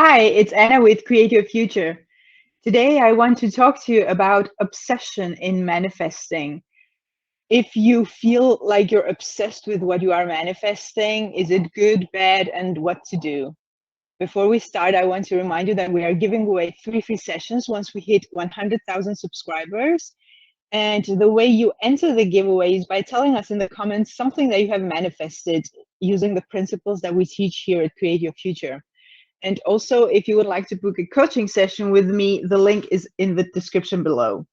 Hi, it's Anna with Create Your Future. Today, I want to talk to you about obsession in manifesting. If you feel like you're obsessed with what you are manifesting, is it good, bad, and what to do? Before we start, I want to remind you that we are giving away 3 free sessions once we hit 100,000 subscribers. And the way you enter the giveaway is by telling us in the comments something that you have manifested using the principles that we teach here at Create Your Future. And also, if you would like to book a coaching session with me, the link is in the description below.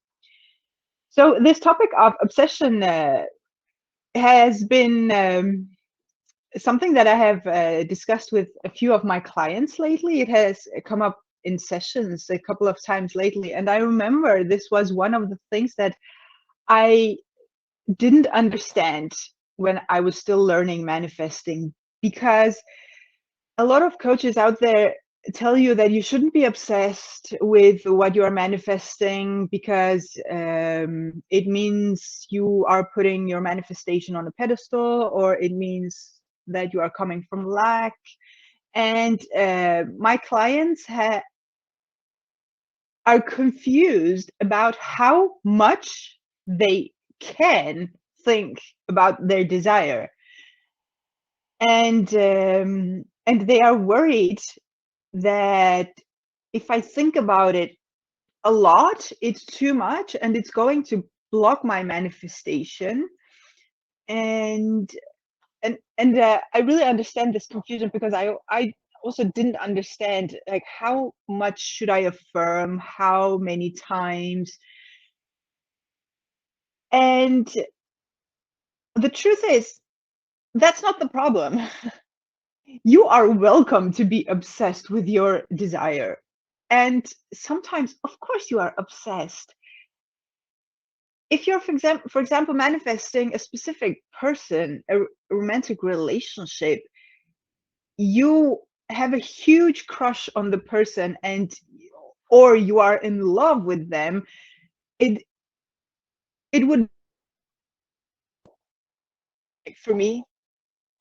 So this topic of obsession has been something that I have discussed with a few of my clients lately. It has come up in sessions a couple of times lately. And I remember this was one of the things that I didn't understand when I was still learning manifesting, because a lot of coaches out there tell you that you shouldn't be obsessed with what you are manifesting because it means you are putting your manifestation on a pedestal, or it means that you are coming from lack. And my clients are confused about how much they can think about their desire. And they are worried that if I think about it a lot, it's too much and it's going to block my manifestation. And I really understand this confusion, because I also didn't understand, like, how much should I affirm, how many times. And the truth is, that's not the problem. You are welcome to be obsessed with your desire. And sometimes, of course, you are obsessed. If you're, for example, manifesting a specific person, a romantic relationship, you have a huge crush on the person, or you are in love with them, it would, for me,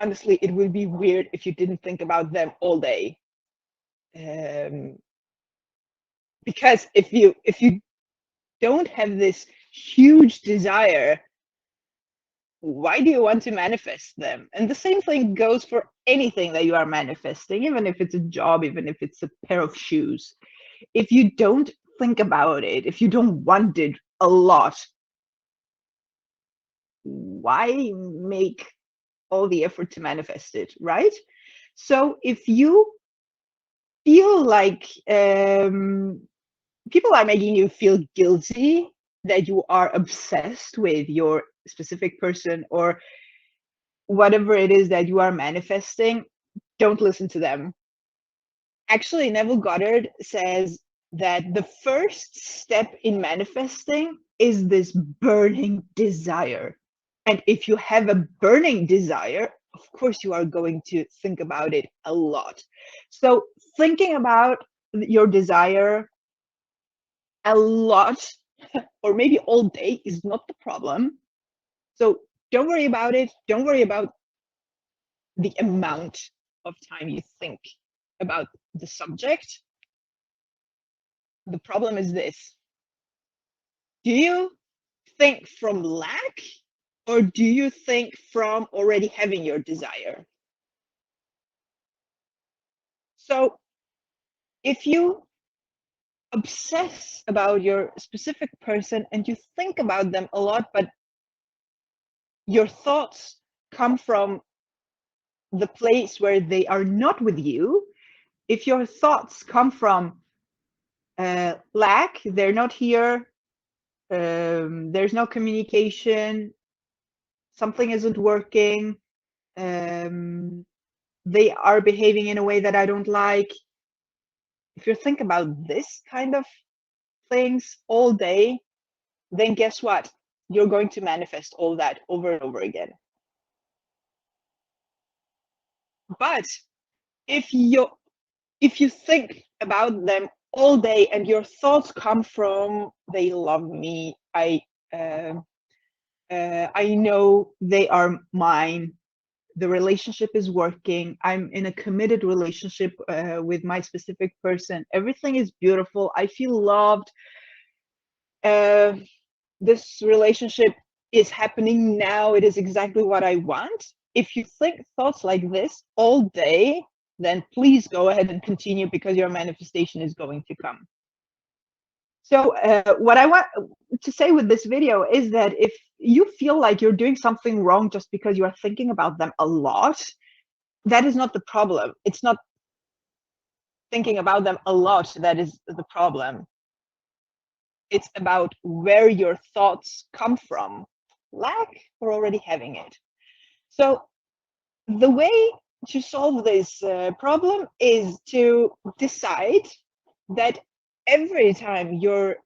honestly, it would be weird if you didn't think about them all day. Because if you don't have this huge desire, why do you want to manifest them? And the same thing goes for anything that you are manifesting, even if it's a job, even if it's a pair of shoes. If you don't think about it, if you don't want it a lot, why make all the effort to manifest it, right? So if you feel like people are making you feel guilty that you are obsessed with your specific person or whatever it is that you are manifesting, don't listen to them. Actually, Neville Goddard says that the first step in manifesting is this burning desire. And if you have a burning desire, of course, you are going to think about it a lot. So thinking about your desire a lot, or maybe all day, is not the problem. So don't worry about it. Don't worry about the amount of time you think about the subject. The problem is this: do you think from lack, or do you think from already having your desire? So if you obsess about your specific person and you think about them a lot, but your thoughts come from the place where they are not with you, if your thoughts come from lack, they're not here, there's no communication, something isn't working, they are behaving in a way that I don't like. If you think about this kind of things all day, then guess what? You're going to manifest all that over and over again. But if you think about them all day and your thoughts come from, they love me, I know they are mine, the relationship is working. I'm in a committed relationship with my specific person. Everything is beautiful. I feel loved. Uh, this relationship is happening now. It is exactly what I want. If you think thoughts like this all day, then please go ahead and continue, because your manifestation is going to come. So what I want to say with this video is that if you feel like you're doing something wrong just because you are thinking about them a lot, that is not the problem. It's not thinking about them a lot that is the problem. It's about where your thoughts come from, lack or already having it. So the way to solve this problem is to decide that every time your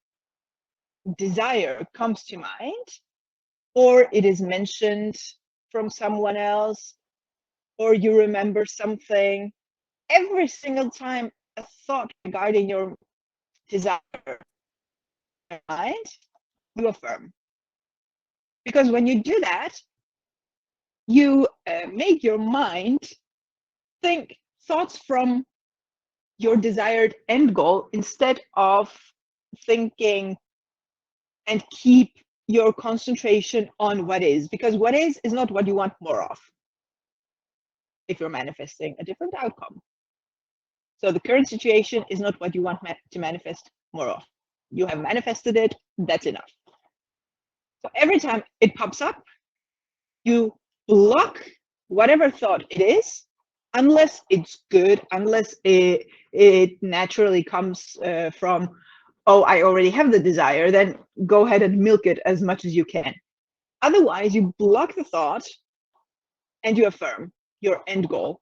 desire comes to mind, or it is mentioned from someone else, or you remember something, every single time a thought regarding your desire in mind, you affirm. Because when you do that, you make your mind think thoughts from your desired end goal instead of thinking and keep your concentration on what is, because what is not what you want more of if you're manifesting a different outcome. So the current situation is not what you want to manifest more of. You have manifested it, that's enough. So every time it pops up, you block whatever thought it is, unless it's good, unless it naturally comes from, oh, I already have the desire, then go ahead and milk it as much as you can. Otherwise, you block the thought and you affirm your end goal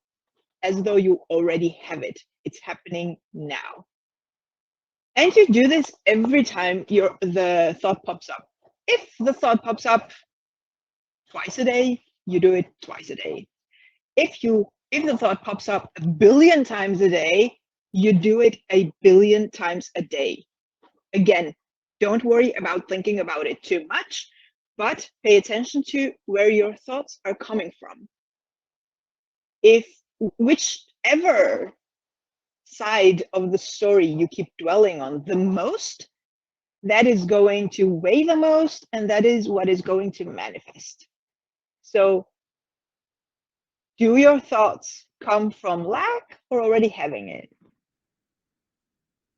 as though you already have it. It's happening now. And you do this every time the thought pops up. If the thought pops up twice a day, you do it twice a day. If the thought pops up a billion times a day, you do it a billion times a day. Again, don't worry about thinking about it too much, but pay attention to where your thoughts are coming from. If whichever side of the story you keep dwelling on the most, that is going to weigh the most, and that is what is going to manifest. So do your thoughts come from lack or already having it?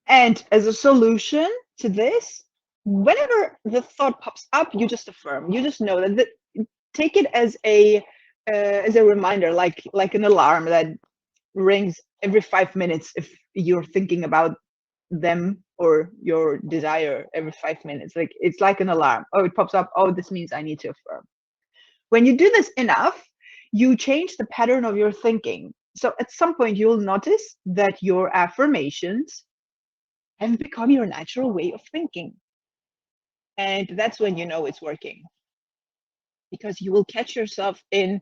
And as a solution to this, whenever the thought pops up, you just affirm. You just know that take it as a reminder, like an alarm that rings every 5 minutes if you're thinking about them or your desire every 5 minutes. Like it's like an alarm. Oh, it pops up. Oh, this means I need to affirm. When you do this enough, you change the pattern of your thinking. So at some point, you'll notice that your affirmations have become your natural way of thinking. And that's when you know it's working. Because you will catch yourself in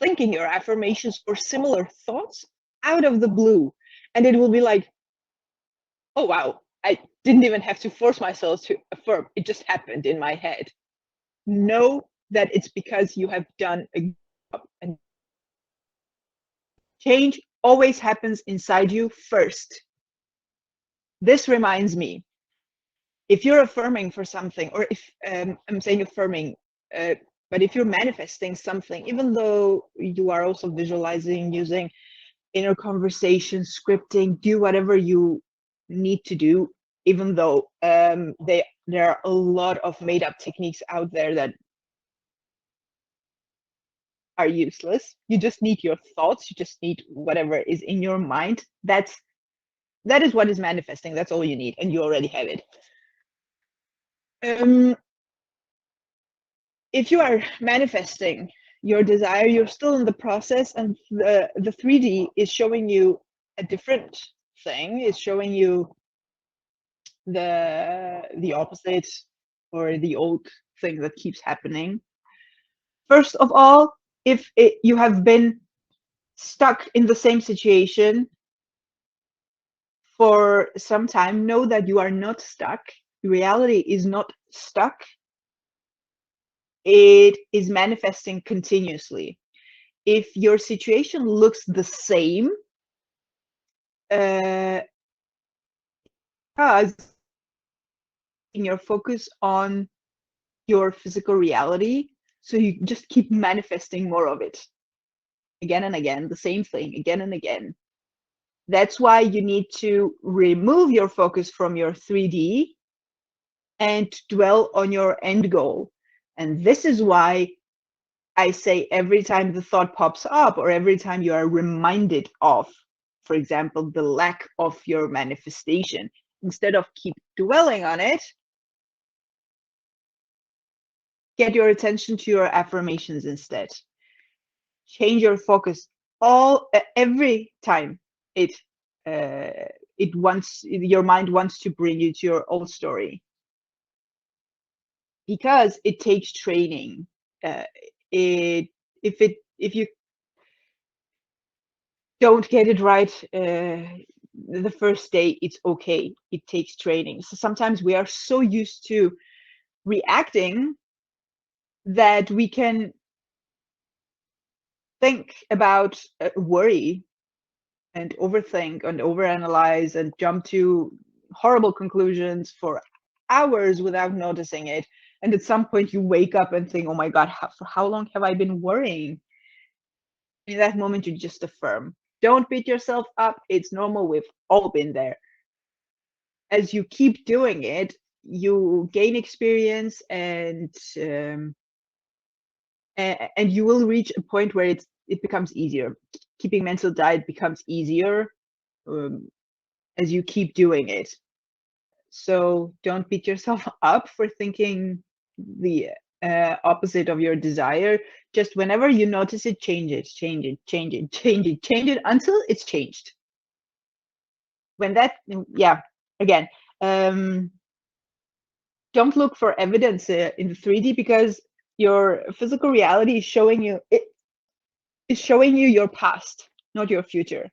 thinking your affirmations or similar thoughts out of the blue. And it will be like, oh, wow, I didn't even have to force myself to affirm. It just happened in my head. Know that it's because you have done a good job. And change always happens inside you first. This reminds me, if you're affirming for something, or if I'm saying affirming, but if you're manifesting something, even though you are also visualizing, using inner conversation, scripting, do whatever you need to do, even though there are a lot of made up techniques out there that are useless. You just need your thoughts. You just need whatever is in your mind. That is what is manifesting. That's all you need, and you already have it. If you are manifesting your desire, you're still in the process, and the 3D is showing you a different thing. It's showing you the opposite, or the old thing that keeps happening. First of all, if you have been stuck in the same situation for some time, know that you are not stuck. Reality is not stuck. It is manifesting continuously. if your situation looks the same, because your focus on your physical reality, so you just keep manifesting more of it again and again, the same thing again and again. That's why you need to remove your focus from your 3D and dwell on your end goal. And this is why I say every time the thought pops up, or every time you are reminded of, for example, the lack of your manifestation, instead of keep dwelling on it, get your attention to your affirmations instead. Change your focus every time your mind wants to bring you to your old story, because it takes training. If you don't get it right the first day, it's okay. It takes training. So sometimes we are so used to reacting that we can think about worry and overthink and overanalyze and jump to horrible conclusions for hours without noticing it. And at some point you wake up and think, oh my God, for how long have I been worrying? In that moment, you just affirm. Don't beat yourself up. It's normal. We've all been there. As you keep doing it, you gain experience, and you will reach a point where it becomes easier. Keeping mental diet becomes easier as you keep doing it. So don't beat yourself up for thinking the opposite of your desire. Just whenever you notice it, change it, change it, change it, change it, change it until it's changed. When that, yeah, again, don't look for evidence in the 3D, because your physical reality is showing you your past, not your future.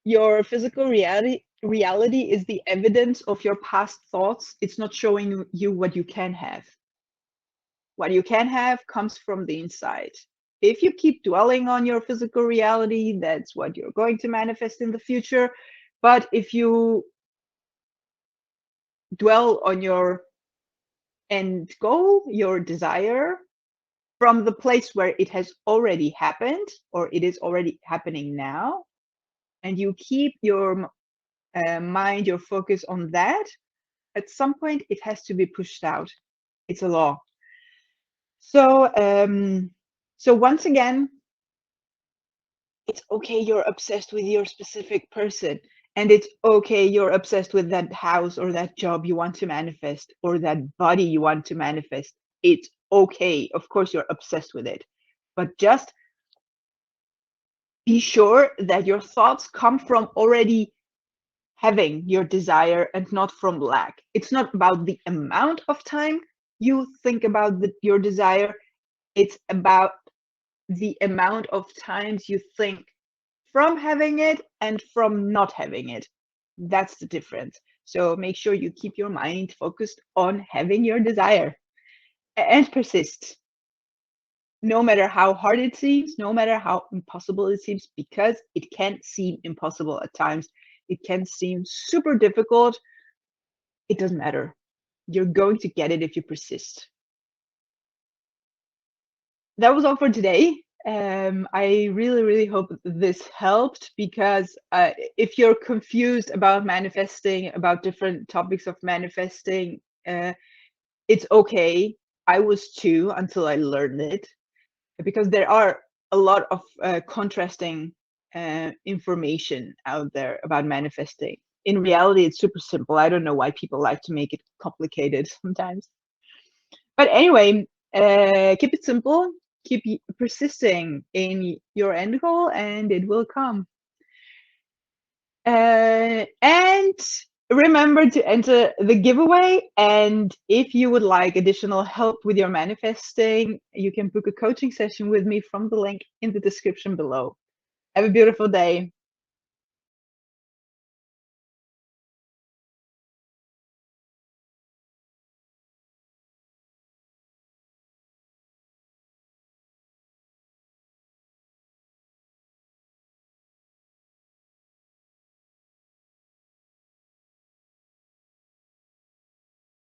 Your physical reality is the evidence of your past thoughts. It's not showing you what you can have. What you can have comes from the inside. If you keep dwelling on your physical reality, that's what you're going to manifest in the future. But if you dwell on your end goal, your desire, from the place where it has already happened, or it is already happening now, and you keep your mind, your focus on that, at some point it has to be pushed out. It's a law. So once again, it's okay you're obsessed with your specific person, and it's okay you're obsessed with that house or that job you want to manifest, or that body you want to manifest. It's okay. Of course you're obsessed with it, but just be sure that your thoughts come from already having your desire and not from lack. It's not about the amount of time you think about your desire. It's about the amount of times you think from having it and from not having it. That's the difference. So make sure you keep your mind focused on having your desire and persist. No matter how hard it seems, no matter how impossible it seems, because it can seem impossible at times. It can seem super difficult. It doesn't matter. You're going to get it if you persist. That was all for today. I really, really hope this helped, because if you're confused about manifesting, about different topics of manifesting, it's okay. I was too, until I learned it, because there are a lot of contrasting information out there about manifesting. In reality, it's super simple. I don't know why people like to make it complicated sometimes. But anyway, keep it simple. Keep persisting in your end goal, and it will come. And remember to enter the giveaway. And if you would like additional help with your manifesting, you can book a coaching session with me from the link in the description below. Have a beautiful day.